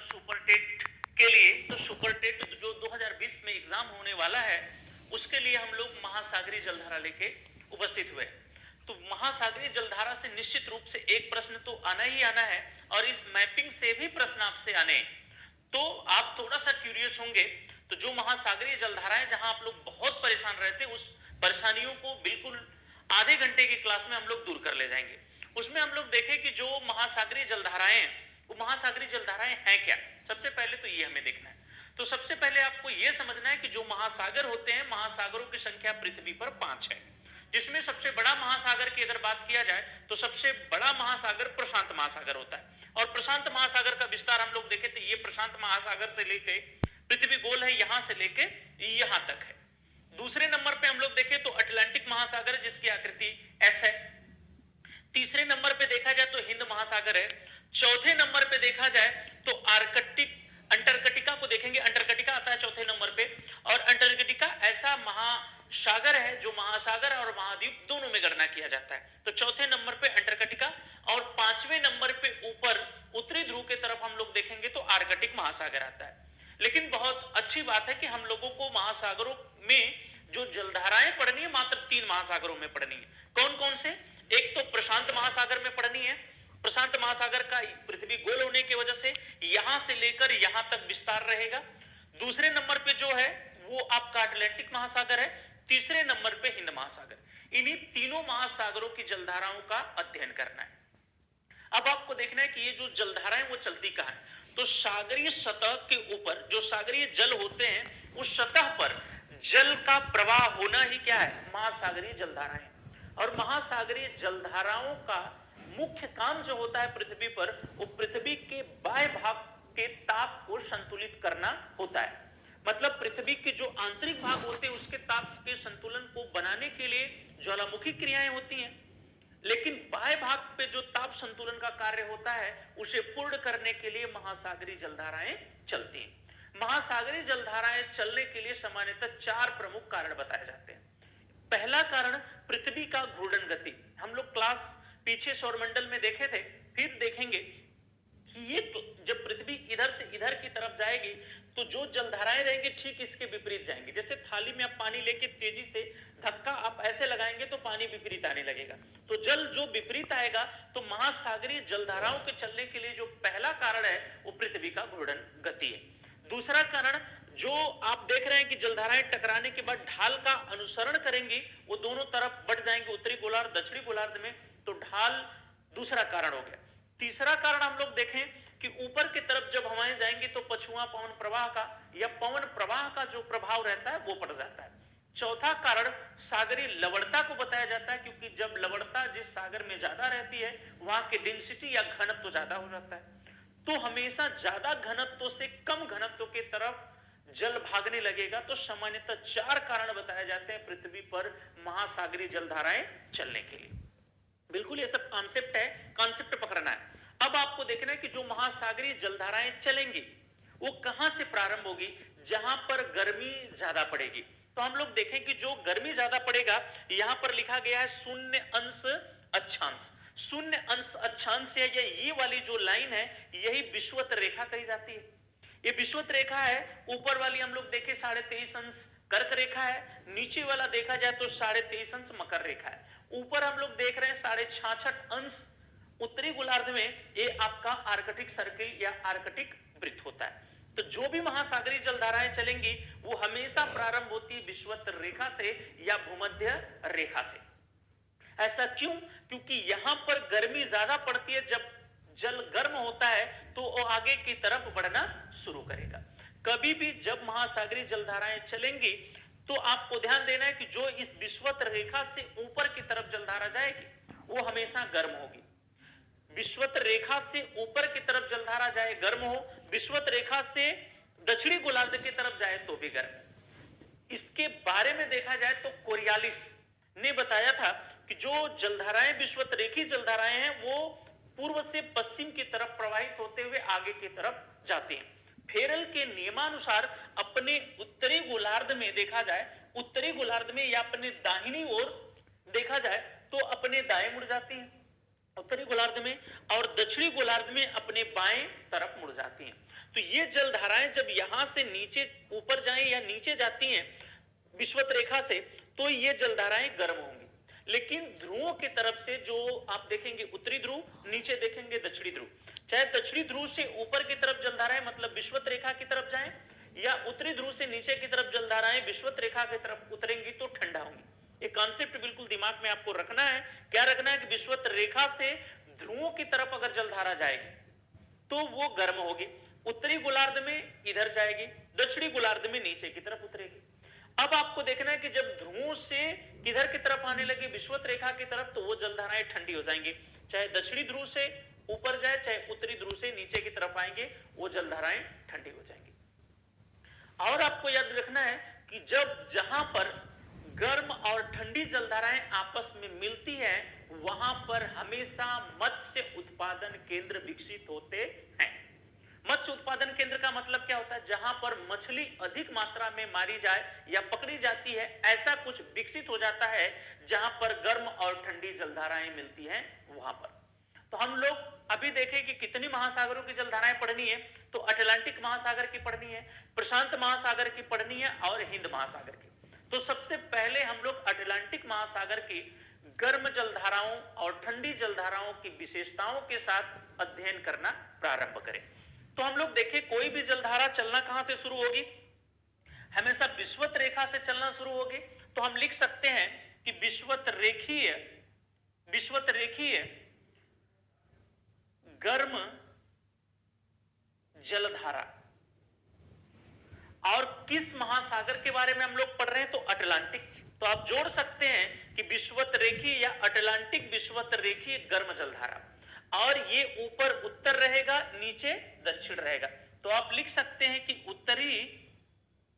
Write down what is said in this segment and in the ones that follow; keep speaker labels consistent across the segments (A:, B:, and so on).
A: Super TET के लिए, तो सुपर टेट जो 2020 में एग्जाम होने वाला है उसके लिए हम लोग महासागरीय जलधारा लेके उपस्थित हुए। तो महासागरीय जलधारा से निश्चित रूप से एक प्रश्न तो आना ही आना है और इस मैपिंग से भी प्रश्न आपसे आने, तो आप थोड़ा सा क्यूरियस होंगे। तो जो महासागरीय जलधाराएं जहां आप लोग बहुत परेशान रहते, उस परेशानियों को बिल्कुल आधे घंटे की क्लास में हम लोग दूर कर ले जाएंगे। उसमें हम लोग देखें कि जो महासागरीय जलधाराएं, वो महासागरीय जलधाराएं हैं क्या। सबसे पहले तो ये हमें देखना है। तो सबसे पहले आपको यह समझना है कि जो महासागर होते हैं, महासागरों की संख्या पृथ्वी पर 5 है, जिसमें सबसे बड़ा महासागर की अगर बात किया जाए तो सबसे बड़ा महासागर प्रशांत महासागर होता है। और प्रशांत महासागर का विस्तार हम लोग देखें तो ये प्रशांत महासागर से लेके पृथ्वी गोल है, यहां से लेके यहां तक है। दूसरे नंबर पे हम लोग देखें तो अटलांटिक महासागर जिसकी आकृति एस है। तीसरे नंबर पे देखा जाए तो हिंद महासागर है। चौथे नंबर पे देखा जाए तो आर्कटिक अंटार्कटिका को देखेंगे, अंटार्कटिका आता है चौथे नंबर पे। और अंटार्कटिका ऐसा महासागर है जो महासागर और महाद्वीप दोनों में गणना किया जाता है। तो चौथे नंबर पे अंटार्कटिका, और पांचवें नंबर पे ऊपर उत्तरी ध्रुव के तरफ हम लोग देखेंगे तो आर्कटिक महासागर आता है। लेकिन बहुत अच्छी बात है कि हम लोगों को महासागरों में जो जलधाराएं पढ़नी है मात्र 3 महासागरों में पढ़नी है। कौन कौन से? एक तो प्रशांत महासागर में पढ़नी है। प्रशांत महासागर का पृथ्वी गोल होने की वजह से यहां से लेकर यहां तक विस्तार रहेगा। दूसरे नंबर पे जो है वो आपका अटलांटिक महासागर है। तीसरे नंबर पे हिंद महासागर। इन्हीं तीनों महासागरों की जलधाराओं का अध्ययन करना है। अब आपको देखना है कि ये जो जलधाराएं वो चलती कहां है। तो सागरीय सतह के ऊपर जो सागरीय जल होते हैं उस सतह पर जल का प्रवाह होना ही क्या है? महासागरीय जलधाराएं। और महासागरीय जलधाराओं का मुख्य काम जो होता है पृथ्वी पर, वो पृथ्वी के बाह्य भाग के ताप को संतुलित करना होता है। मतलब पृथ्वी के जो आंतरिक भाग होते हैं उसके ताप के संतुलन को बनाने के लिए ज्वालामुखी क्रियाएं होती हैं, लेकिन बाह्य भाग पे जो ताप संतुलन का कार्य होता है उसे पूर्ण करने के लिए महासागरीय जलधाराएं चलती हैं। महासागरीय जलधाराएं चलने के लिए सामान्यतः 4 प्रमुख कारण बताए जाते हैं। पहला कारण पृथ्वी का घूर्णन गति। हम लोग क्लास पीछे सौरमंडल में देखे थे, फिर देखेंगे कि ये जब पृथ्वी इधर से इधर की तरफ जाएगी तो जो जलधाराएं रहेंगी ठीक इसके विपरीत जाएंगी। जैसे थाली में आप पानी लेके तेजी से धक्का आप ऐसे लगाएंगे तो पानी विपरीत आने लगेगा। तो जल जो विपरीत आएगा, तो महासागरीय जलधाराओं के चलने के लिए जो पहला कारण है वो पृथ्वी का घूर्णन गति है। दूसरा कारण जो आप देख रहे हैं कि जलधाराएं टकराने के बाद ढाल का अनुसरण करेंगी, वो दोनों तरफ बढ़ जाएंगे, उत्तरी गोलार्ध दक्षिणी गोलार्ध में, तो ढाल दूसरा कारण हो गया। तीसरा कारण हम लोग देखें कि ऊपर की तरफ जब हवाएं जाएंगी तो पछुआ पवन प्रवाह का या पवन प्रवाह का जो प्रभाव रहता है वो पड़ जाता है। चौथा कारण सागरीय लवणता को बताया जाता है, क्योंकि जब लवणता जिस सागर में ज्यादा रहती है वहां की डेंसिटी या घनत्व तो ज्यादा हो जाता है। तो हमेशा ज्यादा घनत्व से कम घनत्व के तरफ जल भागने लगेगा। तो सामान्यतः 4 कारण बताए जाते हैं पृथ्वी पर महासागरीय जलधाराएं चलने के लिए। बिल्कुल ये सब कॉन्सेप्ट है, कॉन्सेप्ट पकड़ना है। अब आपको देखना है कि जो महासागरीय जलधाराएं चलेंगी वो कहां से प्रारंभ होगी? जहां पर गर्मी ज्यादा पड़ेगी। तो हम लोग देखें कि जो गर्मी ज्यादा पड़ेगा, यहां पर लिखा गया है 0 अंश अक्षांश। 0 अंश अक्षांश है, ये वाली जो लाइन है यही विषुवत रेखा कही जाती है। ये विषुवत रेखा है। ऊपर वाली हम लोग देखें 23.5 अंश कर्क रेखा है, नीचे वाला देखा जाए तो 23.5 अंश मकर रेखा है। ऊपर हम लोग देख रहे हैं 66.5 अंश उत्तरी गोलार्ध में, ये आपका आर्कटिक सर्किल या आर्कटिक वृत्त होता है। तो जो भी महासागरीय जलधाराएं चलेंगी वो हमेशा प्रारंभ होती है विषुवत रेखा से या भूमध्य रेखा से। ऐसा क्यों? क्योंकि यहां पर गर्मी ज्यादा पड़ती है। जब जल गर्म होता है तो वो आगे की तरफ बढ़ना शुरू करेगा। कभी भी जब महासागरीय जलधाराएं चलेंगी तो आपको ध्यान देना है कि जो इस विषुवत रेखा से ऊपर की तरफ जलधारा जाएगी वो हमेशा गर्म होगी। विषुवत रेखा से ऊपर की तरफ जलधारा जाए गर्म हो, विषुवत रेखा से दक्षिणी गोलार्ध की तरफ जाए तो भी गर्म। इसके बारे में देखा जाए तो कोरियालिस ने बताया था कि जो जलधाराएं विषुवत रेखी जलधाराएं हैं वो पूर्व से पश्चिम की तरफ प्रवाहित होते हुए आगे की तरफ जाती हैं। फेरल के नियमानुसार अपने उत्तरी गोलार्ध में देखा जाए, उत्तरी गोलार्ध में या अपने दाहिनी ओर देखा जाए तो अपने दाएं मुड़ जाती हैं। उत्तरी गोलार्ध में, और दक्षिणी गोलार्ध में अपने बाएं तरफ मुड़ जाती हैं। तो ये जल धाराएं जब यहां से नीचे ऊपर जाएं या नीचे जाती हैं विषुवत रेखा से, तो ये जल धाराएं गर्म होंगी। लेकिन ध्रुवों की तरफ से जो आप देखेंगे उत्तरी ध्रुव, नीचे देखेंगे दक्षिणी ध्रुव, चाहे दक्षिणी ध्रुव से ऊपर की तरफ जलधाराएं मतलब विषुवत रेखा की तरफ जाएं, या उत्तरी ध्रुव से नीचे की तरफ जलधाराएं विषुवत रेखा की तरफ उतरेंगी तो ठंडा होंगी। ये कॉन्सेप्ट बिल्कुल दिमाग में आपको रखना है। क्या रखना है कि विषुवत रेखा से ध्रुवों की तरफ अगर जलधारा जाएगी तो वो गर्म होगी, उत्तरी गोलार्ध में इधर जाएगी, दक्षिणी गोलार्ध में नीचे की तरफ उतरेगी। अब आपको देखना है कि जब ध्रुवों से किधर की तरफ आने लगी विषुवत रेखा की तरफ, तो वो जलधाराएं ठंडी हो जाएंगी। चाहे दक्षिणी ध्रुव से ऊपर जाए, चाहे उत्तरी ध्रुव से नीचे की तरफ आएंगे, वो जलधाराएं ठंडी हो जाएंगी। और आपको याद रखना है कि जब जहां पर गर्म और ठंडी जलधाराएं आपस में मिलती है, वहां पर हमेशा मत्स्य उत्पादन केंद्र विकसित होते हैं। मत्स्य उत्पादन केंद्र का मतलब क्या होता है? जहां पर मछली अधिक मात्रा में मारी जाए या पकड़ी जाती है, ऐसा कुछ विकसित हो जाता है जहां पर गर्म और ठंडी जलधाराएं मिलती हैं वहां पर। तो हम लोग अभी देखें कि कितनी महासागरों की जलधाराएं पढ़नी है, तो अटलांटिक महासागर की पढ़नी है, प्रशांत महासागर की पढ़नी है और हिंद महासागर की। तो सबसे पहले हम लोग अटलांटिक महासागर की गर्म जलधाराओं और ठंडी जलधाराओं की विशेषताओं के साथ अध्ययन करना प्रारंभ करें। तो हम लोग देखें कोई भी जलधारा चलना कहां से शुरू होगी? हमेशा विषुवत रेखा से चलना शुरू होगी। तो हम लिख सकते हैं कि विषुवत रेखीय गर्म जलधारा। और किस महासागर के बारे में हम लोग पढ़ रहे हैं? तो अटलांटिक। तो आप जोड़ सकते हैं कि विषुवत रेखीय या अटलांटिक विषुवत रेखीय गर्म जलधारा, और ये ऊपर उत्तर रहेगा, नीचे दक्षिण रहेगा। तो आप लिख सकते हैं कि उत्तरी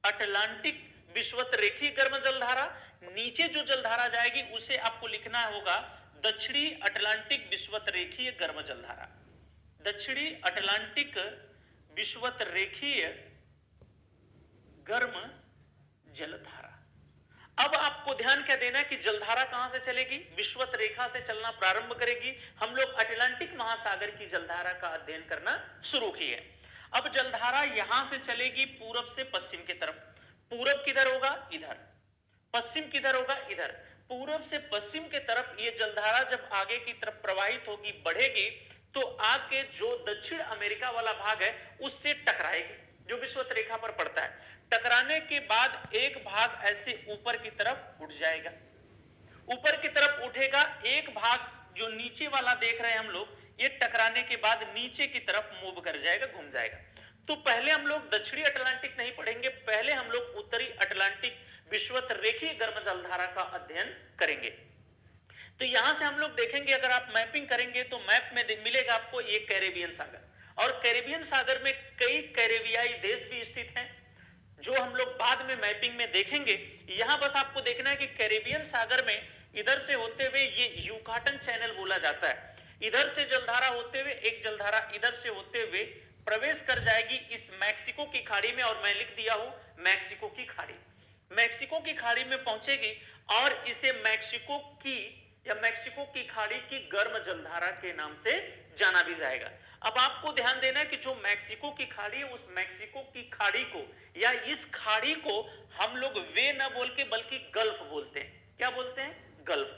A: अटलांटिक विषुवत रेखीय गर्म जलधारा, नीचे जो जलधारा जाएगी उसे आपको लिखना होगा दक्षिणी अटलांटिक विषुवत रेखीय गर्म जलधारा। दक्षिणी अटलांटिक विषुवत रेखीय गर्म जलधारा। अब आपको ध्यान क्या देना है कि जलधारा कहां से चलेगी? विषुवत रेखा से चलना प्रारंभ करेगी। हम लोग अटलांटिक महासागर की जलधारा का अध्ययन करना शुरू किए। अब जलधारा यहां से चलेगी पूरब से पश्चिम की तरफ। पूरब किधर होगा? इधर। पश्चिम किधर होगा? इधर। पूरब से पश्चिम की तरफ ये जलधारा जब आगे की तरफ प्रवाहित होगी, बढ़ेगी, तो आगे जो दक्षिण अमेरिका वाला भाग है उससे टकराएगी, जो विषुवत रेखा पर पड़ता है। टकराने के बाद एक भाग ऐसे ऊपर की तरफ उठ जाएगा, ऊपर की तरफ उठेगा। एक भाग जो नीचे वाला देख रहे हैं हम लोग, ये टकराने के बाद नीचे की तरफ मूव कर जाएगा, घूम जाएगा। तो पहले हम लोग दक्षिणी अटलांटिक नहीं पढ़ेंगे, पहले हम लोग उत्तरी अटलांटिक विषुवत रेखीय गर्म जलधारा का अध्ययन करेंगे। तो यहां से हम लोग देखेंगे, अगर आप मैपिंग करेंगे तो मैप में मिलेगा आपको ये कैरेबियन सागर, और कैरेबियन सागर में कई कैरेबियाई देश भी स्थित हैं, जो हम लोग बाद में मैपिंग में देखेंगे। यहां बस आपको देखना है कि कैरेबियन सागर में इधर से होते हुए ये यूकाटन चैनल बोला जाता है, इधर से जलधारा होते हुए एक जलधारा इधर से होते हुए प्रवेश कर जाएगी इस मैक्सिको की खाड़ी में, और मैं लिख दिया हूं मैक्सिको की खाड़ी। मैक्सिको की खाड़ी में पहुंचेगी और इसे मैक्सिको की खाड़ी की गर्म जलधारा के नाम से जाना भी जाएगा। अब आपको ध्यान देना है कि जो मैक्सिको की खाड़ी है, उस मैक्सिको की खाड़ी को या इस खाड़ी को हम लोग वे न बोल के बल्कि गल्फ बोलते हैं। क्या बोलते हैं? गल्फ।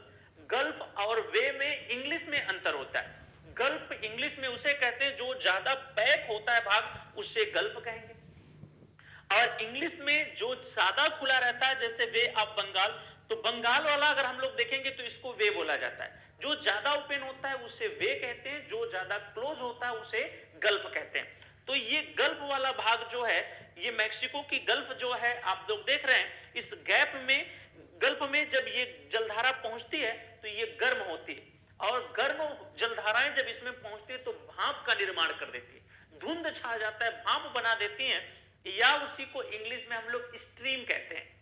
A: गल्फ और वे में इंग्लिश में अंतर होता है। गल्फ इंग्लिश में उसे कहते हैं जो ज्यादा पैक होता है भाग, उससे गल्फ कहेंगे, और इंग्लिश में जो ज्यादा खुला रहता है, जैसे वे ऑफ बंगाल, तो बंगाल वाला अगर हम लोग देखेंगे तो इसको वे बोला जाता है। जो ज्यादा ओपन होता है उसे वे कहते हैं, जो ज्यादा क्लोज होता है उसे गल्फ कहते हैं। तो ये गल्फ वाला भाग जो है, ये मैक्सिको की गल्फ जो है आप लोग देख रहे हैं, इस गैप में गल्फ में जब ये जलधारा पहुंचती है तो ये गर्म होती है, और गर्म जलधाराएं जब इसमें पहुंचती है तो भाप का निर्माण कर देती है, धुंध छा जाता है, भाप बना देती हैं, या उसी को इंग्लिश में हम लोग स्ट्रीम कहते हैं।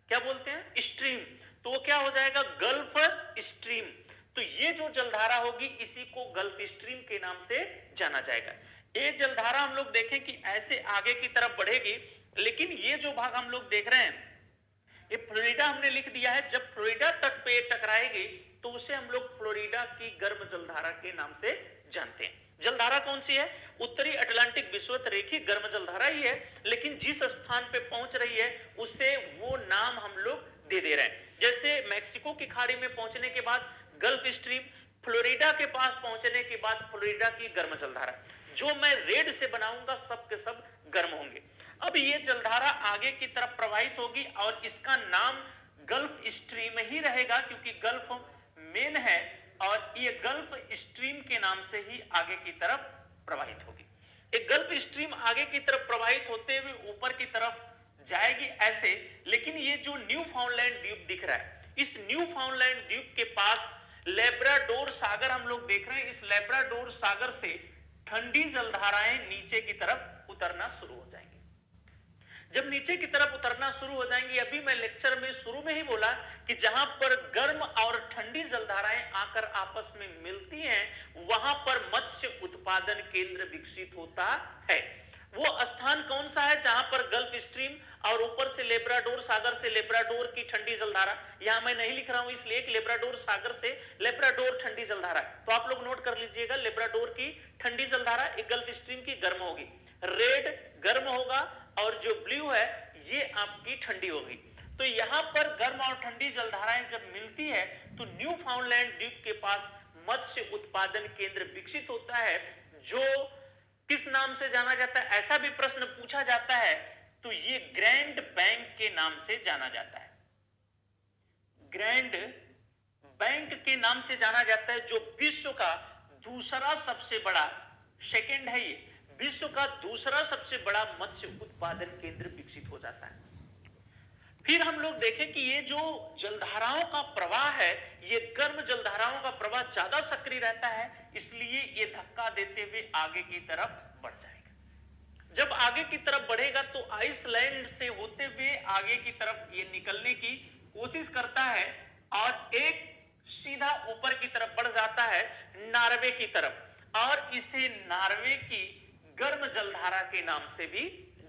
A: क्या बोलते हैं? स्ट्रीम। तो वो क्या हो जाएगा? Gulf stream. तो ये जो जलधारा होगी इसी को गल्फ स्ट्रीम के नाम से जाना जाएगा। ये जलधारा हम लोग देखें कि ऐसे आगे की तरफ बढ़ेगी, लेकिन ये जो भाग हम लोग देख रहे हैं, ये फ्लोरिडा हमने लिख दिया है। जब फ्लोरिडा तट पे टकराएगी तो उसे हम लोग फ्लोरिडा की गर्म जलधारा के नाम से जानते हैं। जलधारा कौन सी है? उत्तरी अटलांटिक विषुवत रेखी गर्म जलधारा ही है, लेकिन जिस स्थान पे पहुंच रही है उसे वो नाम हम लोग दे रहे हैं। जैसे मैक्सिको की खाड़ी में पहुंचने के बाद गल्फ स्ट्रीम, फ्लोरिडा के पास पहुंचने के बाद फ्लोरिडा की गर्म जलधारा, जो मैं रेड से बनाऊंगा सब के सब गर्म होंगे। अब ये जलधारा आगे की तरफ प्रवाहित होगी और इसका नाम गल्फ स्ट्रीम ही रहेगा, क्योंकि गल्फ मेन है और ये गल्फ स्ट्रीम के नाम से ही आगे की तरफ प्रवाहित होगी। एक गल्फ स्ट्रीम आगे की तरफ प्रवाहित होते हुए ऊपर की तरफ जाएगी ऐसे, लेकिन ये जो न्यू फाउंडलैंड द्वीप दिख रहा है, इस न्यू फाउंडलैंड द्वीप के पास लेब्राडोर सागर हम लोग देख रहे हैं। इस लेब्राडोर सागर से ठंडी जलधाराएं नीचे की तरफ उतरना शुरू हो जाएंगी। जब नीचे की तरफ उतरना शुरू हो जाएंगी, अभी मैं लेक्चर में शुरू में ही बोला कि जहां पर गर्म और ठंडी जलधाराएं आकर आपस में मिलती हैं, वहां पर मत्स्य उत्पादन केंद्र विकसित होता है। वो स्थान कौन सा है? जहां पर गल्फ स्ट्रीम और ऊपर से लेब्राडोर सागर से लेब्राडोर की ठंडी जलधारा, यहां मैं नहीं लिख रहा हूं इसलिए कि लेब्राडोर सागर से लेब्राडोर ठंडी जलधारा, तो आप लोग नोट कर लीजिएगा, लेब्राडोर की ठंडी जलधारा एक गल्फ स्ट्रीम की गर्म होगी, रेड गर्म होगा और जो ब्लू है ये आपकी ठंडी होगी। तो यहां पर गर्म और ठंडी जलधाराएं जब मिलती है तो न्यू फाउंडलैंड द्वीप के पास मत्स्य उत्पादन केंद्र विकसित होता है, जो किस नाम से जाना जाता है? ऐसा भी प्रश्न पूछा जाता है तो ये ग्रैंड बैंक के नाम से जाना जाता है। ग्रैंड बैंक के नाम से जाना जाता है, जो विश्व का दूसरा सबसे बड़ा, सेकंड है ये, विश्व का दूसरा सबसे बड़ा मत्स्य उत्पादन केंद्र विकसित हो जाता है। फिर हम लोग देखें कि ये जो जलधाराओं का प्रवाह है, ये गर्म जलधाराओं का प्रवाह ज्यादा सक्रिय रहता है, इसलिए ये धक्का देते हुए आगे की तरफ बढ़ जाएगा। जब आगे की तरफ बढ़ेगा तो आइसलैंड से होते हुए आगे की तरफ ये निकलने की कोशिश करता है और एक सीधा ऊपर की तरफ बढ़ जाता है नॉर्वे की तरफ, और इसे नॉर्वे की गर्म जलधारा के नाम से भी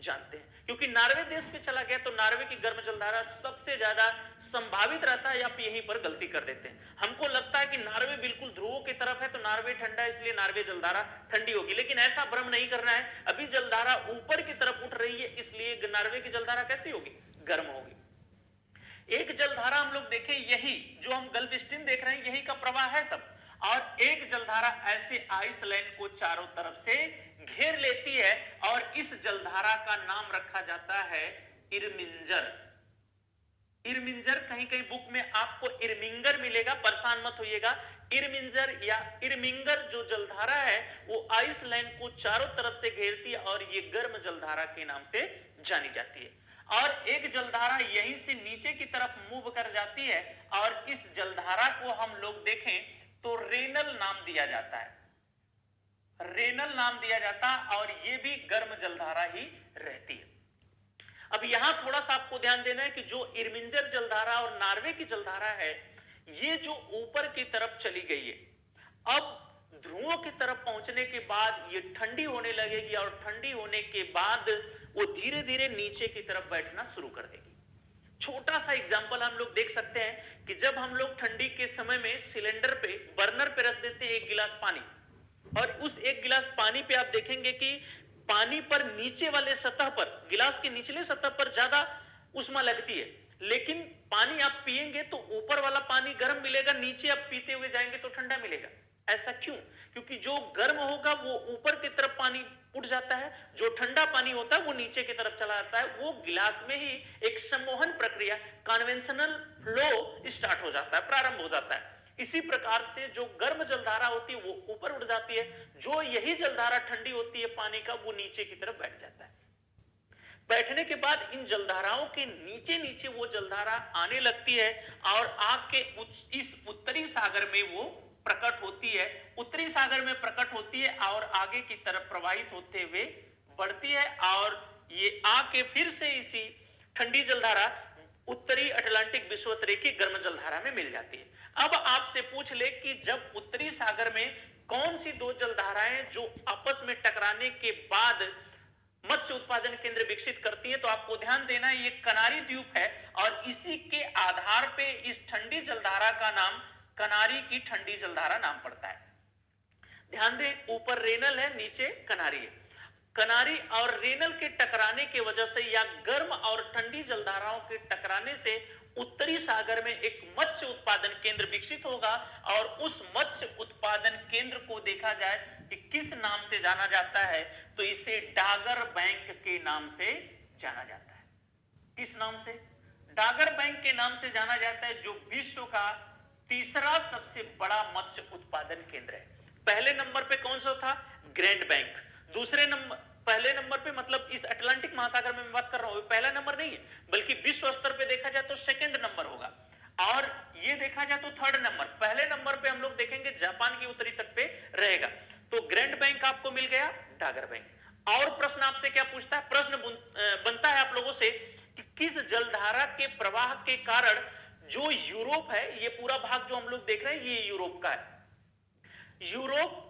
A: जानते हैं, क्योंकि नॉर्वे देश पे चला गया तो नॉर्वे की गर्म जलधारा सबसे ज्यादा संभावित रहता है। आप यहीं पर गलती कर देते हैं। हमको लगता है कि नॉर्वे बिल्कुल ध्रुवों की तरफ है तो नॉर्वे ठंडा है, इसलिए नॉर्वे जलधारा ठंडी होगी, लेकिन ऐसा भ्रम नहीं करना है। अभी जलधारा ऊपर की तरफ उठ रही है, इसलिए नॉर्वे की जलधारा कैसी होगी? गर्म होगी। एक जलधारा हम लोग देखें, यही जो हम गल्फ स्ट्रीम देख रहे हैं, यही का प्रवाह है सब, और एक जलधारा ऐसे आइसलैंड को चारों तरफ से घेर लेती है और इस जलधारा का नाम रखा जाता है इरमिंजर। इरमिंजर, कहीं कहीं बुक में आपको इरमिंगर मिलेगा, परेशान मत होइएगा। इरमिंजर या इरमिंगर जो जलधारा है वो आइसलैंड को चारों तरफ से घेरती है और ये गर्म जलधारा के नाम से जानी जाती है। और एक जलधारा यहीं से नीचे की तरफ मूव कर जाती है और इस जलधारा को हम लोग देखें तो रेनल नाम दिया जाता है, रेनल नाम दिया जाता है, और ये भी गर्म जलधारा ही रहती है। अब यहां थोड़ा सा आपको ध्यान देना है कि जो इरमिंजर जलधारा और नॉर्वे की जलधारा है, ये जो ऊपर की तरफ चली गई है, अब ध्रुवों की तरफ पहुंचने के बाद ये ठंडी होने लगेगी और ठंडी होने के बाद वो धीरे धीरे नीचे की तरफ बैठना शुरू कर देगी। छोटा सा एग्जांपल हम लोग देख सकते हैं कि जब हम लोग ठंडी के समय में सिलेंडर पे, बर्नर पे रख देते हैं एक गिलास पानी, और उस एक गिलास पानी पे आप देखेंगे कि पानी पर नीचे वाले सतह पर, गिलास के निचले सतह पर ज्यादा उष्मा लगती है, लेकिन पानी आप पिएंगे तो ऊपर वाला पानी गर्म मिलेगा, नीचे आप पीते हुए जाएंगे तो ठंडा मिलेगा। ऐसा क्यों? क्योंकि जो गर्म होगा वो ऊपर की तरफ पानी उठ जाता है, जो ठंडा पानी होता है वो नीचे की तरफ चला जाता है। वो गिलास में ही एक सम्मोहन प्रक्रिया, कन्वेंशनल फ्लो स्टार्ट हो जाता है, प्रारंभ हो जाता है। इसी प्रकार से जो गर्म जलधारा होती है वो ऊपर उठ जाती है, जो यही जलधारा ठंडी होती है पानी का, वो नीचे की तरफ बैठ जाता है। बैठने के बाद इन जलधाराओं के नीचे नीचे वो जलधारा आने लगती है और आग के इस उत्तरी सागर में वो प्रकट होती है, उत्तरी सागर में प्रकट होती है और आगे की तरफ प्रवाहित होते हुए बढ़ती है, और ये आके फिर से इसी ठंडी जलधारा उत्तरी अटलांटिक विषुवत रेखी गर्म जलधारा में मिल जाती है। अब आपसे पूछ ले कि जब उत्तरी सागर में कौन सी दो जलधाराएं जो आपस में टकराने के बाद मत्स्य उत्पादन केंद्र विकसित करती है, तो आपको ध्यान देना ये कनारी द्वीप है और इसी के आधार पे इस ठंडी जलधारा का नाम कनारी की ठंडी जलधारा नाम पड़ता है। ध्यान दें, ऊपर रेनल है, नीचे कनारी है। कनारी और रेनल के टकराने के वजह से या गर्म और ठंडी जलधाराओं के टकराने से उत्तरी सागर में एक मत्स्य उत्पादन केंद्र विकसित होगा और उस मत्स्य उत्पादन केंद्र को देखा जाए कि किस नाम से जाना जाता है, तो इसे डागर बैंक के नाम से जाना जाता है। किस नाम से? डागर बैंक के नाम से जाना जाता है, जो विश्व का तीसरा सबसे बड़ा मत्स्य उत्पादन केंद्र है। पहले नंबर पे कौन सा था? Grand bank. दूसरे नंबर, पहले नंबर पे मतलब इस अटलांटिक महासागर में मैं बात कर रहा हूं, पहला नंबर नहीं है, बल्कि विश्व स्तर पे देखा जाए तो सेकंड नंबर होगा। और ये देखा जाए तो थर्ड नंबर। पहले नंबर पे हम लोग देखेंगे जापान के उत्तरी तट पे रहेगा। तो ग्रैंड बैंक आपको मिल गया, डागर बैंक। और प्रश्न आपसे क्या पूछता है? प्रश्न बनता है आप लोगों से कि किस जलधारा के प्रवाह के कारण जो यूरोप है, ये पूरा भाग जो हम लोग देख रहे हैं ये यूरोप का है, यूरोप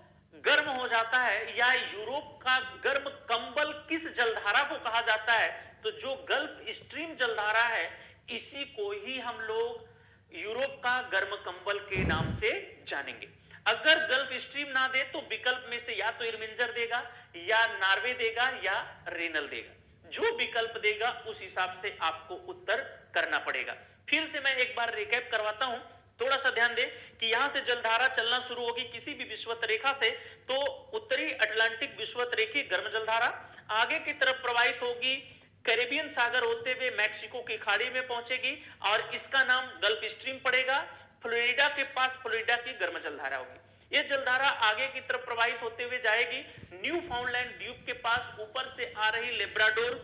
A: गर्म हो जाता है, या यूरोप का गर्म कंबल किस जलधारा को कहा जाता है? तो जो गल्फ स्ट्रीम जलधारा है, इसी को ही हम लोग यूरोप का गर्म कंबल के नाम से जानेंगे। अगर गल्फ स्ट्रीम ना दे तो विकल्प में से या तो इरमिंजर देगा, या नॉर्वे देगा, या रेनल देगा। जो विकल्प देगा उस हिसाब से आपको उत्तर करना पड़ेगा। फिर से मैं एक बार रिकैप करवाता हूं, थोड़ा सा ध्यान दें कि यहां से जलधारा चलना शुरू होगी किसी भी विषुवत रेखा से, तो उत्तरी अटलांटिक विषुवत रेखी गर्म जलधारा आगे की तरफ प्रवाहित होगी, कैरेबियन सागर होते हुए मैक्सिको की खाड़ी में पहुंचेगी और इसका नाम गल्फ स्ट्रीम पड़ेगा। फ्लोरिडा के पास फ्लोरिडा की गर्म जलधारा होगी। यह जलधारा आगे की तरफ प्रवाहित होते हुए जाएगी, न्यू फाउंडलैंड द्वीप के पास ऊपर से आ रही लेब्राडोर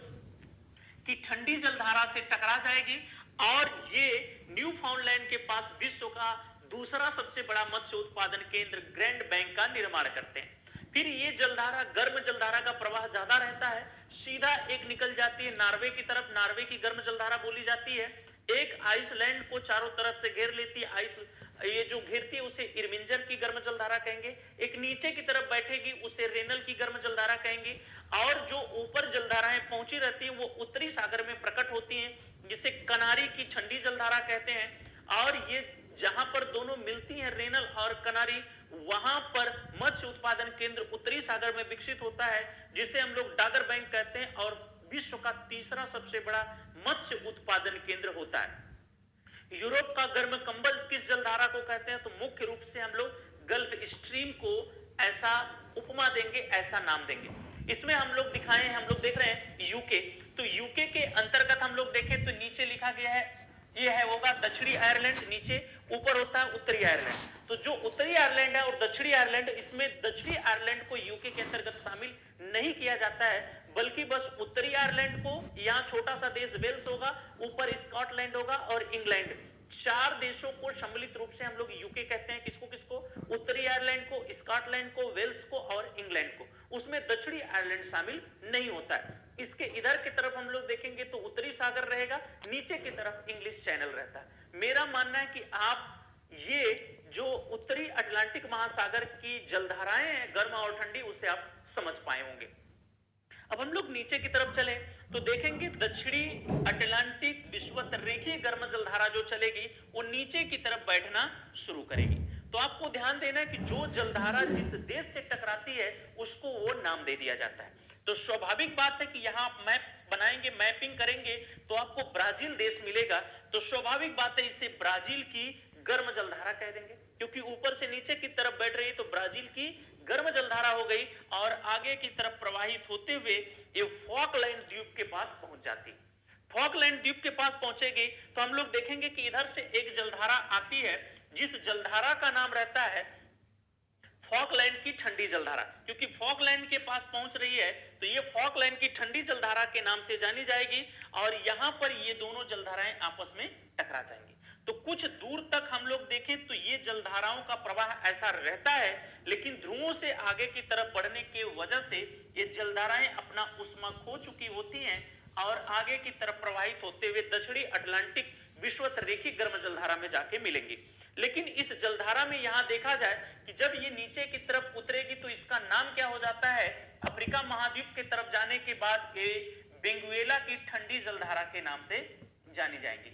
A: की ठंडी जलधारा से टकरा जाएगी और ये न्यू फाउंडलैंड के पास विश्व का दूसरा सबसे बड़ा मत्स्य उत्पादन केंद्र ग्रैंड बैंक का निर्माण करते हैं। फिर ये जलधारा, गर्म जलधारा का प्रवाह ज्यादा रहता है, सीधा एक निकल जाती है नॉर्वे की तरफ, नॉर्वे की गर्म जलधारा बोली जाती है। एक आइसलैंड को चारों तरफ से घेर लेती है, ये जो घेरती है उसे इरमिंजर की गर्म जलधारा कहेंगे। एक नीचे की तरफ बैठेगी उसे रेनल की गर्म जलधारा कहेंगे। और जो ऊपर जलधाराएं पहुंची रहती हैं वो उत्तरी सागर में प्रकट होती हैं, जिसे कनारी की ठंडी जलधारा कहते हैं। और ये जहां पर दोनों मिलती हैं, रेनल और कनारी, वहां पर मत्स्य उत्पादन केंद्र उत्तरी सागर में विकसित होता है, जिसे हम लोग डागर बैंक कहते हैं और विश्व का तीसरा सबसे बड़ा मत्स्य उत्पादन केंद्र होता है। यूरोप का गर्म कंबल किस जलधारा को कहते हैं? तो मुख्य रूप से हम लोग गल्फ स्ट्रीम को ऐसा उपमा देंगे, ऐसा नाम देंगे। इसमें हम लोग दिखाए हैं, हम लोग देख रहे हैं यूके, तो यूके के अंतर्गत हम लोग देखें तो नीचे लिखा गया है, ये है होगा दक्षिणी आयरलैंड, नीचे ऊपर होता है उत्तरी आयरलैंड। तो जो उत्तरी आयरलैंड है और दक्षिणी आयरलैंड, इसमें दक्षिणी आयरलैंड को यूके के अंतर्गत शामिल नहीं किया जाता है, बल्कि बस उत्तरी आयरलैंड को, यहाँ छोटा सा देश वेल्स होगा, ऊपर स्कॉटलैंड होगा और इंग्लैंड, चार देशों को सम्मिलित रूप से हम लोग यूके कहते हैं। किसको किसको? उत्तरी आयरलैंड को, स्कॉटलैंड को, वेल्स को और इंग्लैंड को। उसमें दक्षिणी आयरलैंड शामिल नहीं होता है। इसके इधर की तरफ हम लोग देखेंगे तो उत्तरी सागर रहेगा, नीचे की तरफ इंग्लिश चैनल रहता है। मेरा मानना है कि आप ये जो उत्तरी अटलांटिक महासागर की जलधाराएं हैं गर्म और ठंडी, उसे आप समझ पाए होंगे। अब हम लोग नीचे की तरफ चले तो देखेंगे दक्षिणी अटलांटिक विषुवत रेखीय गर्म जलधारा जो चलेगी वो नीचे की तरफ बैठना शुरू करेगी। तो आपको ध्यान देना है कि जो जलधारा जिस देश से टकराती है उसको वो नाम दे दिया जाता है। तो स्वाभाविक बात है कि यहाँ आप मैप बनाएंगे, मैपिंग करेंगे तो आपको ब्राजील देश मिलेगा। तो स्वाभाविक बात है इसे ब्राजील की गर्म जलधारा कह देंगे, क्योंकि ऊपर से नीचे की तरफ बैठ रही है तो ब्राजील की गर्म जलधारा हो गई। और आगे की तरफ प्रवाहित होते हुए ये फॉकलैंड द्वीप के पास पहुंच जाती। फॉकलैंड द्वीप के पास पहुंचेगी तो हम लोग देखेंगे कि इधर से एक जलधारा आती है, जिस जलधारा का नाम रहता है फॉकलैंड की ठंडी जलधारा। क्योंकि फॉकलैंड के पास पहुंच रही है तो ये फॉकलैंड की ठंडी जलधारा के नाम से जानी जाएगी और यहां पर ये दोनों जलधाराएं आपस में टकरा जाएंगी। तो कुछ दूर तक हम लोग देखें तो ये जलधाराओं का प्रवाह ऐसा रहता है, लेकिन ध्रुवों से आगे की तरफ बढ़ने की वजह से ये जलधाराएं अपना ऊष्मा खो चुकी होती हैं और आगे की तरफ प्रवाहित होते हुए दक्षिणी अटलांटिक विषुवत रेखीय गर्म जलधारा में जाके मिलेंगी। लेकिन इस जलधारा में यहां देखा जाए कि जब ये नीचे की तरफ उतरेगी तो इसका नाम क्या हो जाता है? अफ्रीका महाद्वीप की तरफ जाने के बाद ये बेंगुएला की ठंडी जलधारा के नाम से जानी जाएंगी।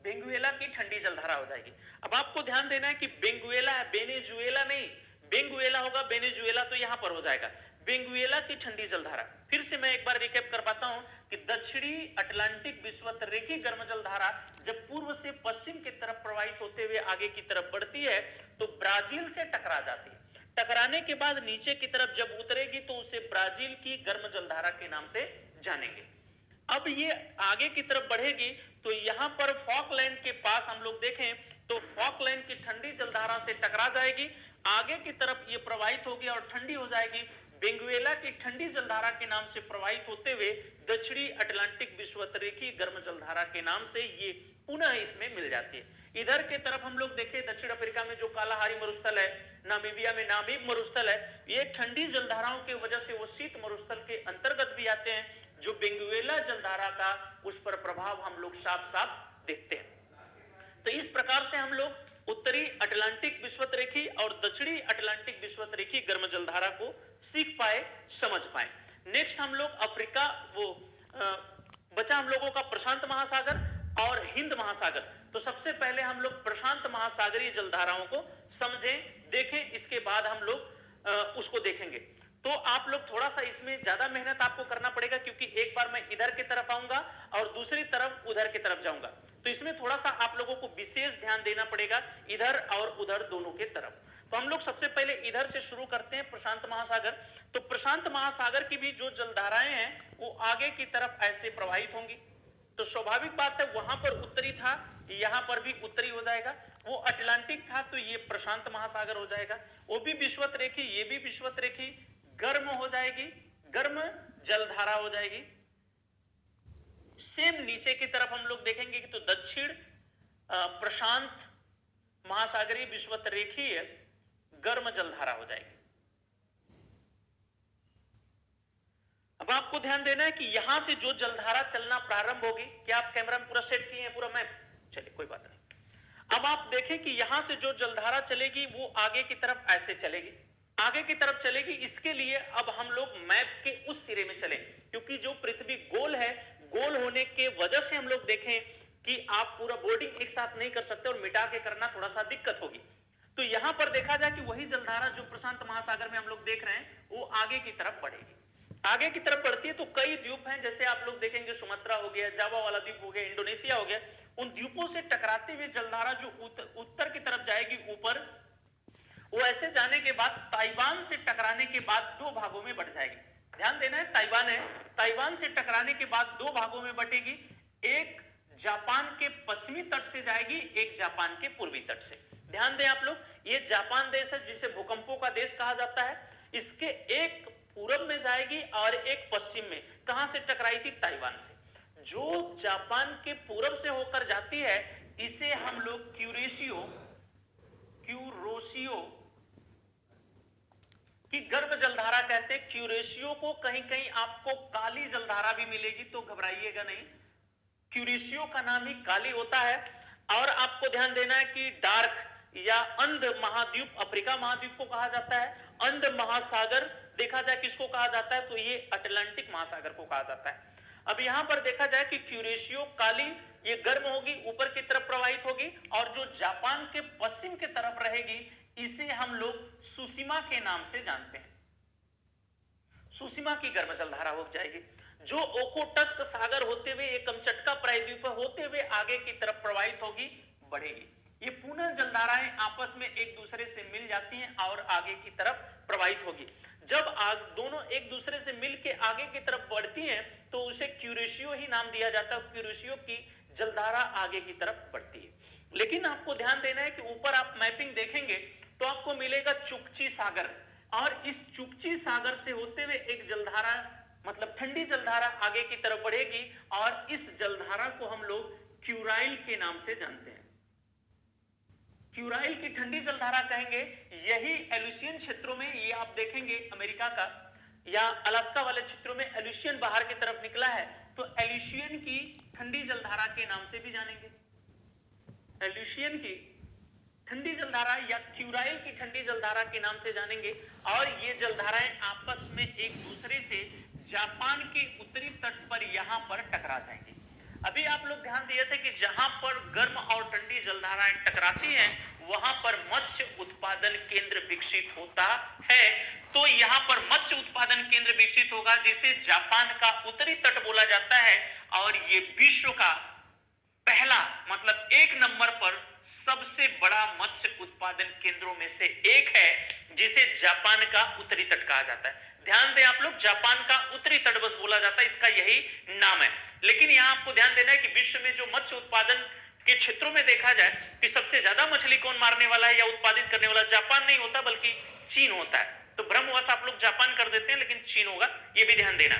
A: बेंगुएला की ठंडी जलधारा हो जाएगी। अब आपको ध्यान देना है कि बेंगुएला है, वेनेजुएला नहीं। बेंगुएला होगा, वेनेजुएला तो यहां पर हो जाएगा। बेंगुएला की ठंडी जलधारा, फिर से मैं एक बार रिकैप कर पाता हूं कि दक्षिणी अटलांटिक विषुवत-रेखीय गर्म जलधारा जब पूर्व से पश्चिम की तरफ प्रवाहित होते हुए आगे की तरफ बढ़ती है तो ब्राजील से टकरा जाती है। टकराने के बाद नीचे की तरफ जब उतरेगी तो उसे ब्राजील की गर्म जलधारा के नाम से जानेंगे। अब ये आगे की तरफ बढ़ेगी तो यहां पर फॉकलैंड के पास हम लोग देखें तो फॉकलैंड की ठंडी जलधारा से टकरा जाएगी, आगे की तरफ ये प्रवाहित होगी और ठंडी हो जाएगी। बेंगुएला की ठंडी जलधारा के नाम से प्रवाहित होते हुए दक्षिणी अटलांटिक विषुवत-रेखीय गर्म जलधारा के नाम से ये पुनः इसमें मिल जाती है। इधर के तरफ हम लोग देखें दक्षिण अफ्रीका में जो कालाहारी मरुस्थल है, नामीबिया में नामीब मरुस्थल है, ये ठंडी जलधाराओं की वजह से वो शीत मरुस्थल के अंतर्गत भी आते हैं, जो बेंगुएला जलधारा का उस पर प्रभाव हम लोग साफ साफ देखते हैं। तो इस प्रकार से हम लोग उत्तरी अटलांटिक विषुवत-रेखीय और दक्षिणी अटलांटिक विषुवत-रेखीय गर्म जलधारा को सीख पाए, समझ पाए। नेक्स्ट हम लोग अफ्रीका बचा हम लोगों का प्रशांत महासागर और हिंद महासागर। तो सबसे पहले हम लोग प्रशांत महासागरीय जलधाराओं को समझें, देखें, इसके बाद हम लोग उसको देखेंगे। तो आप लोग थोड़ा सा इसमें ज्यादा मेहनत आपको करना पड़ेगा, क्योंकि एक बार मैं इधर की तरफ आऊंगा और दूसरी तरफ उधर की तरफ जाऊंगा, तो इसमें थोड़ा सा आप लोगों को विशेष ध्यान देना पड़ेगा, इधर और उधर दोनों के तरफ। तो हम लोग सबसे पहले इधर से शुरू करते हैं, प्रशांत महासागर। तो प्रशांत महासागर की भी जो जलधाराएं हैं वो आगे की तरफ ऐसे प्रवाहित होंगी। तो स्वाभाविक बात है, वहां पर उत्तरी था, यहां पर भी उत्तरी हो जाएगा। वो अटलांटिक था तो ये प्रशांत महासागर हो जाएगा। वो भी विषुवत-रेखीय, ये भी विषुवत-रेखीय, गर्म हो जाएगी, गर्म जलधारा हो जाएगी। सेम नीचे की तरफ हम लोग देखेंगे कि तो दक्षिण प्रशांत महासागरीय विषुवत-रेखीय गर्म जलधारा हो जाएगी। अब आपको ध्यान देना है कि यहां से जो जलधारा चलना प्रारंभ होगी, क्या आप कैमरा में पूरा सेट किए हैं, पूरा मैप? चलिए कोई बात नहीं। अब आप देखें कि यहां से जो जलधारा चलेगी वो आगे की तरफ ऐसे चलेगी, आगे की तरफ चलेगी। इसके लिए अब हम लोग मैप के उस सिरे में चले, क्योंकि जो पृथ्वी गोल है, गोल होने के वजह से हम लोग देखें कि आप पूरा बोर्डिंग एक साथ नहीं कर सकते और मिटा के करना थोड़ा सा दिक्कत होगी। तो यहां पर देखा जाए कि वही जलधारा जो प्रशांत महासागर में हम लोग देख रहे हैं वो आगे की तरफ बढ़ेगी। आगे की तरफ बढ़ती है तो कई द्वीप हैं, जैसे आप लोग देखेंगे सुमात्रा हो गया, जावा वाला द्वीप हो गया, इंडोनेशिया हो गया। उन द्वीपों से टकराते हुए जलधारा जो उत्तर की तरफ जाएगी ऊपर, वो ऐसे जाने के बाद ताइवान से टकराने के बाद दो भागों में बढ़ जाएगी। ध्यान देना है, ताइवान है, ताइवान से टकराने के बाद दो भागों में बटेगी। एक जापान के पश्चिमी तट से जाएगी, एक जापान के पूर्वी तट से। ध्यान दें आप लोग, ये जापान देश है जिसे भूकंपों का देश कहा जाता है। इसके एक पूरब में जाएगी और एक पश्चिम में। कहां से टकराई थी? ताइवान से। जो जापान के पूरब से होकर जाती है इसे हम लोग क्यूरोशियो की गर्भ जलधारा कहते हैं। क्यूरोशियो को कहीं कहीं आपको काली जलधारा भी मिलेगी, तो घबराइएगा नहीं, क्यूरोशियो का नाम ही काली होता है। और आपको ध्यान देना है कि डार्क या अंध महाद्वीप अफ्रीका महाद्वीप को कहा जाता है। अंध महासागर देखा जाए किसको कहा जाता है, तो ये अटलांटिक महासागर को कहा जाता है। अब यहां पर देखा जाए कि क्यूरोशियो काली, ये गर्म होगी, ऊपर की तरफ प्रवाहित होगी, और जो जापान के पश्चिम की तरफ रहेगी इसे हम लोग सुशिमा के नाम से जानते हैं। सुशिमा की गर्म जलधारा हो जाएगी, जो ओखोटस्क सागर होते हुए एक कमचटका प्रायद्वीप होते हुए आगे की तरफ प्रवाहित होगी, बढ़ेगी। ये पुनः जलधाराएं आपस में एक दूसरे से मिल जाती हैं और आगे की तरफ प्रवाहित होगी। जब दोनों एक दूसरे से मिलके आगे की तरफ बढ़ती हैं तो उसे क्यूरोशियो ही नाम दिया जाता है। क्यूरोशियो की जलधारा आगे की तरफ बढ़ती है। लेकिन आपको ध्यान देना है कि ऊपर आप मैपिंग देखेंगे तो आपको मिलेगा चुकची सागर, और इस चुकची सागर से होते हुए एक जलधारा, मतलब ठंडी जलधारा आगे की तरफ बढ़ेगी, और इस जलधारा को हम लोग क्यूराइल के नाम से जानते हैं। क्यूराइल की ठंडी जलधारा कहेंगे। यही एल्यूशियन क्षेत्रों में, ये आप देखेंगे अमेरिका का या अलास्का वाले क्षेत्रों में एल्यूशियन बाहर की तरफ निकला है, तो एल्यूशियन की ठंडी जलधारा के नाम से भी जानेंगे। एल्यूशियन की ठंडी जलधारा या क्यूराइल की ठंडी जलधारा के नाम से जानेंगे। और ये जलधाराएं आपस में एक दूसरे से जापान के उत्तरी तट पर यहां पर टकरा जाएंगी। अभी आप लोग ध्यान दिए थे कि जहां पर गर्म और ठंडी जलधाराएं टकराती हैं वहां पर मत्स्य उत्पादन केंद्र विकसित होता है। तो यहां पर मत्स्य उत्पादन केंद्र विकसित होगा जिसे जापान का उत्तरी तट बोला जाता है, और ये विश्व का पहला मतलब एक नंबर पर सबसे बड़ा मत्स्य उत्पादन केंद्रों में से एक है, जिसे जापान का उत्तरी तट कहा जाता है। ध्यान दें आप लोग, जापान का उत्तरी तट बस बोला जाता है, इसका यही नाम है। लेकिन यहां आपको ध्यान देना है कि विश्व में जो मत्स्य उत्पादन के क्षेत्रों में देखा जाए कि सबसे ज्यादा मछली कौन मारने वाला है या उत्पादित करने वाला, जापान नहीं होता बल्कि चीन होता है। तो भ्रमवश आप लोग जापान कर देते हैं, लेकिन चीन होगा, यह भी ध्यान देना।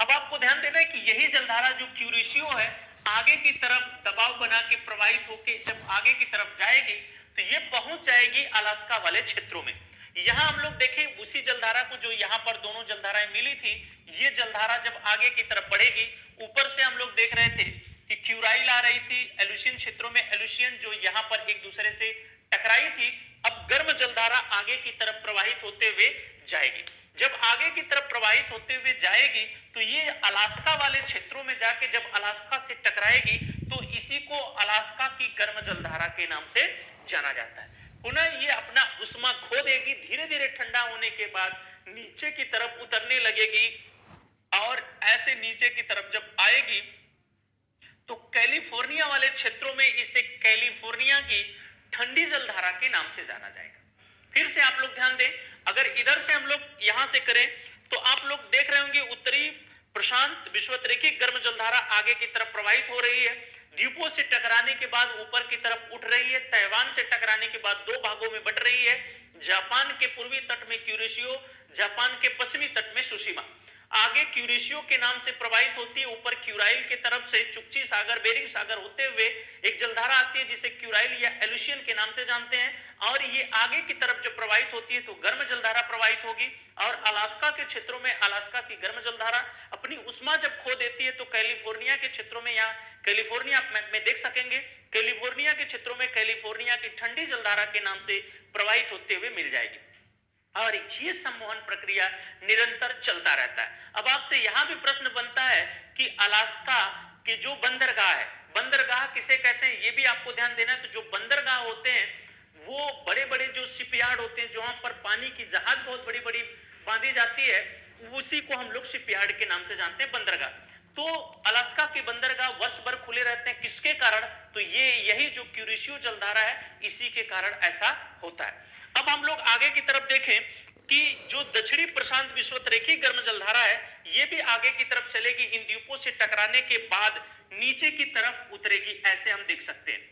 A: अब आपको ध्यान देना है कि यही जलधारा जो क्यूरिशियो है आगे की तरफ दबाव बना के प्रवाहित होकर जब आगे की तरफ जाएगी तो ये पहुंच जाएगी अलास्का वाले क्षेत्रों में। यहां हम लोग देखें उसी जलधारा को जो यहां पर दोनों जलधाराएं मिली थी, ये जलधारा जब आगे की तरफ बढ़ेगी, ऊपर से हम लोग देख रहे थे कि क्यूराइल आ रही थी एलुशियन क्षेत्रों में, एलुशियन जो यहां पर एक दूसरे से टकराई थी, अब गर्म जलधारा आगे की तरफ प्रवाहित होते हुए जाएगी। जब आगे की तरफ प्रवाहित होते हुए जाएगी तो ये अलास्का वाले क्षेत्रों में जाके जब अलास्का से टकराएगी तो इसी को अलास्का की गर्म जलधारा के नाम से जाना जाता है। पुनः ये अपना उष्मा खो देगी, धीरे धीरे ठंडा होने के बाद नीचे की तरफ उतरने लगेगी, और ऐसे नीचे की तरफ जब आएगी तो कैलिफोर्निया वाले क्षेत्रों में इसे कैलिफोर्निया की ठंडी जलधारा के नाम से जाना जाएगा। फिर से आप लोग ध्यान दें, अगर इधर से हम लोग यहां से करें तो आप लोग देख रहे होंगे उत्तरी प्रशांत विषुवतरेखीय गर्म जलधारा आगे की तरफ प्रवाहित हो रही है, द्वीपों से टकराने के बाद ऊपर की तरफ उठ रही है, ताइवान से टकराने के बाद दो भागों में बट रही है, जापान के पूर्वी तट में क्यूरिशियो, जापान के पश्चिमी तट में सुशीमा। आगे क्यूरिशियो के नाम से प्रवाहित होती है, ऊपर क्यूराइल के तरफ से चुक्ची सागर, बेरिंग सागर होते हुए एक जलधारा आती है जिसे क्यूराइल या एलुशियन के नाम से जानते हैं, और ये आगे की तरफ जब प्रवाहित होती है तो गर्म जलधारा प्रवाहित होगी, और अलास्का के क्षेत्रों में अलास्का की गर्म जलधारा अपनी उष्मा जब खो देती है तो कैलिफोर्निया के क्षेत्रों में, यहाँ कैलिफोर्निया में देख सकेंगे, कैलिफोर्निया के क्षेत्रों में कैलिफोर्निया की ठंडी जलधारा के नाम से प्रवाहित होते हुए मिल जाएगी, और ये सम्मोहन प्रक्रिया निरंतर चलता रहता है। अब आपसे यहां भी प्रश्न बनता है कि अलास्का के जो बंदरगाह है, बंदरगाह किसे कहते हैं ये भी आपको ध्यान देना है। तो जो बंदरगाह होते हैं वो बड़े बड़े जो शिपयार्ड होते हैं जहां पर पानी की जहाज बहुत बड़ी बड़ी बांधी जाती है, उसी को हम लोग शिपयार्ड के नाम से जानते हैं, बंदरगाह। तो अलास्का के बंदरगाह वर्ष भर खुले रहते हैं, किसके कारण? तो ये यही जो क्यूरिशियो जलधारा है इसी के कारण ऐसा होता है। अब हम लोग आगे की तरफ देखें कि जो दक्षिणी प्रशांत विषुवतरेखीय गर्म जलधारा है ये भी आगे की तरफ चलेगी, इन द्वीपों से टकराने के बाद नीचे की तरफ उतरेगी, ऐसे हम देख सकते हैं।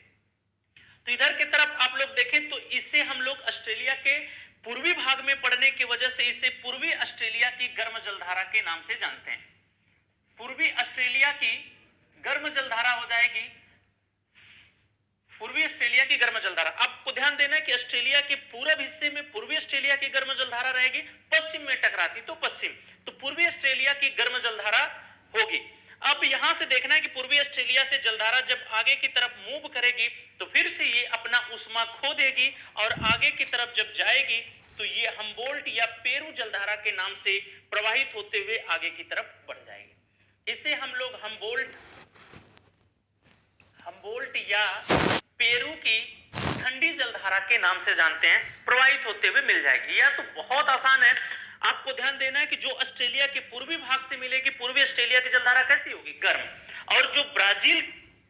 A: तो इधर की तरफ आप लोग देखें तो इसे हम लोग ऑस्ट्रेलिया के पूर्वी भाग में पड़ने की वजह से इसे पूर्वी ऑस्ट्रेलिया की गर्म जलधारा के नाम से जानते हैं। पूर्वी ऑस्ट्रेलिया की गर्म जलधारा हो जाएगी पूर्वी ऑस्ट्रेलिया की गर्म जलधारा। आपको ध्यान देना है कि ऑस्ट्रेलिया के पूरब हिस्से में पूर्वी ऑस्ट्रेलिया की गर्म जलधारा रहेगी, पश्चिम में टकराती तो पश्चिम, तो पूर्वी ऑस्ट्रेलिया की गर्म जलधारा होगी। अब यहां से देखना है कि पूर्वी ऑस्ट्रेलिया से जलधारा जब आगे की तरफ मूव करेगी तो फिर से ये अपना उष्मा खो देगी, और आगे की तरफ जब जाएगी तो ये हम्बोल्ट या पेरू जलधारा के नाम से प्रवाहित होते हुए आगे की तरफ बढ़ जाएगी। इसे हम लोग हम्बोल्ट या पेरू की ठंडी जलधारा के नाम से जानते हैं, प्रवाहित होते हुए मिल जाएगी। यह तो बहुत आसान है। आपको ध्यान देना है कि जो ऑस्ट्रेलिया के पूर्वी भाग से मिलेगी, पूर्वी ऑस्ट्रेलिया की जलधारा कैसी होगी? गर्म। और जो ब्राजील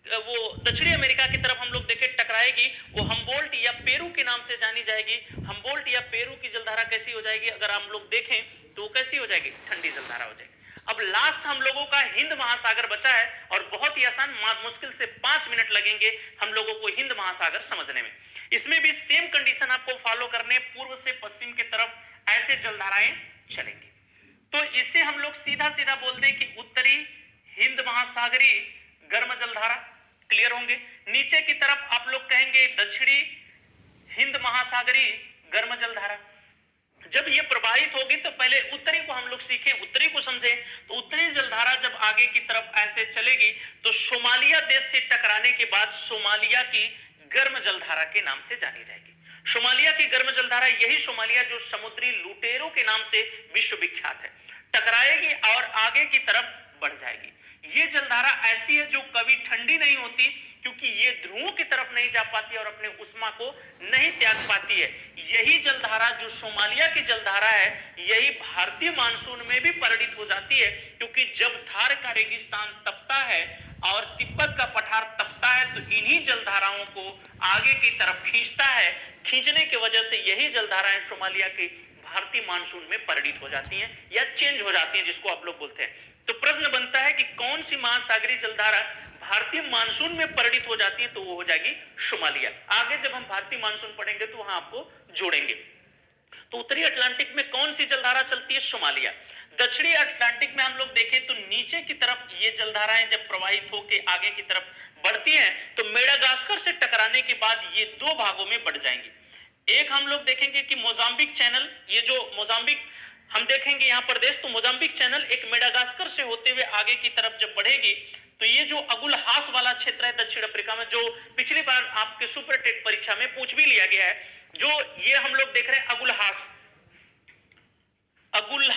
A: वो दक्षिणी अमेरिका की तरफ हम लोग देखें टकराएगी, वो हम्बोल्ट या पेरू के नाम से जानी जाएगी। हम्बोल्ट या पेरू की जलधारा कैसी हो जाएगी? अगर हम लोग देखें तो कैसी हो जाएगी? ठंडी जलधारा हो जाएगी। अब लास्ट हम लोगों का हिंद महासागर बचा है, और बहुत ही आसान, मुश्किल से 5 मिनट लगेंगे हम लोगों को हिंद महासागर समझने में। इसमें भी सेम कंडीशन आपको फॉलो करने, पूर्व से पश्चिम की तरफ ऐसे जलधाराएं चलेंगी। तो इससे हम लोग सीधा सीधा बोल दें कि उत्तरी हिंद महासागरी गर्म जलधारा, क्लियर होंगे। नीचे की तरफ आप लोग कहेंगे दक्षिणी हिंद महासागरी गर्म जलधारा। जब ये प्रवाहित होगी तो पहले उत्तरी को हम लोग सीखें, उत्तरी को समझें। तो उत्तरी जलधारा जब आगे की तरफ ऐसे चलेगी तो सोमालिया देश से टकराने के बाद सोमालिया की गर्म जलधारा के नाम से जानी जाएगी। सोमालिया की गर्म जलधारा, यही सोमालिया जो समुद्री लुटेरों के नाम से विश्व विख्यात है, टकराएगी और आगे की तरफ बढ़ जाएगी। ये जलधारा ऐसी है जो कभी ठंडी नहीं होती, क्योंकि ये ध्रुवों की तरफ नहीं जा पाती और अपने उष्मा को नहीं त्याग पाती है। यही जलधारा जो सोमालिया की जलधारा है, यही भारतीय मानसून में भी परिणित हो जाती है, क्योंकि जब थार का रेगिस्तान तपता है और तिब्बत का पठार तपता है, तो इन्हीं जलधाराओं को आगे की तरफ खींचता है। खींचने की वजह से यही जलधाराएं सोमालिया की भारतीय मानसून में परिणित हो जाती हैं या चेंज हो जाती हैं, जिसको आप लोग बोलते हैं। तो प्रश्न बनता है कि कौन सी महासागरीय जलधारा भारतीय मानसून में परिणित हो जाती है, तो वो हो जाएगी सोमालिया। आगे जब हम भारतीय मानसून पढ़ेंगे तो वहां आपको जोड़ेंगे। तो उत्तरी अटलांटिक में कौन सी जलधारा चलती है? सोमालिया। दक्षिणी अटलांटिक में हम लोग देखें तो नीचे की तरफ ये जलधाराएं जब प्रवाहित होकर आगे की तरफ बढ़ती हैं, तो मेडागास्कर से टकराने के बाद ये दो भागों में बढ़ जाएंगी। एक हम लोग देखेंगे कि मोजाम्बिक चैनल, ये जो मोजाम्बिक हम देखेंगे यहाँ प्रदेश, तो मोजाम्बिक चैनल एक मेडागास्कर से होते हुए आगे की तरफ जब बढ़ेगी, तो ये जो अगुल हास वाला क्षेत्र है दक्षिण अफ्रीका में, जो पिछली बार आपके सुपर टेट परीक्षा में पूछ भी लिया गया है, जो ये हम लोग देख रहे हैं अगुल हास, अगुल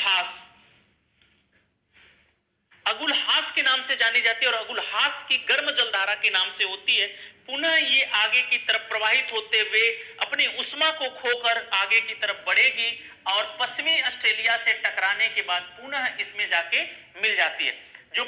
A: हास के नाम से जानी जाती है और अगुल हास की गर्म जलधारा के नाम से होती है। पुनः ये आगे की तरफ प्रवाहित होते हुए अपनी उष्मा को खोकर आगे की तरफ बढ़ेगी और पश्चिमी ऑस्ट्रेलिया से टकराने के बाद पुनः इसमें जाके मिल जाती है। जो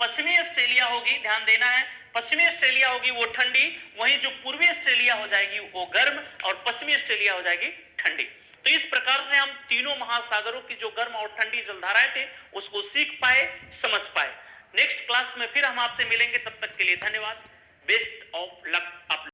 A: पश्चिमी ऑस्ट्रेलिया होगी, ध्यान देना है, पश्चिमी ऑस्ट्रेलिया होगी वो ठंडी, वहीं जो पूर्वी ऑस्ट्रेलिया हो जाएगी वो गर्म और पश्चिमी ऑस्ट्रेलिया हो जाएगी ठंडी। तो इस प्रकार से हम तीनों महासागरों की जो गर्म और ठंडी जलधाराएं थे उसको सीख पाए, समझ पाए। नेक्स्ट क्लास में फिर हम आपसे मिलेंगे, तब तक के लिए धन्यवाद। बेस्ट ऑफ लक आप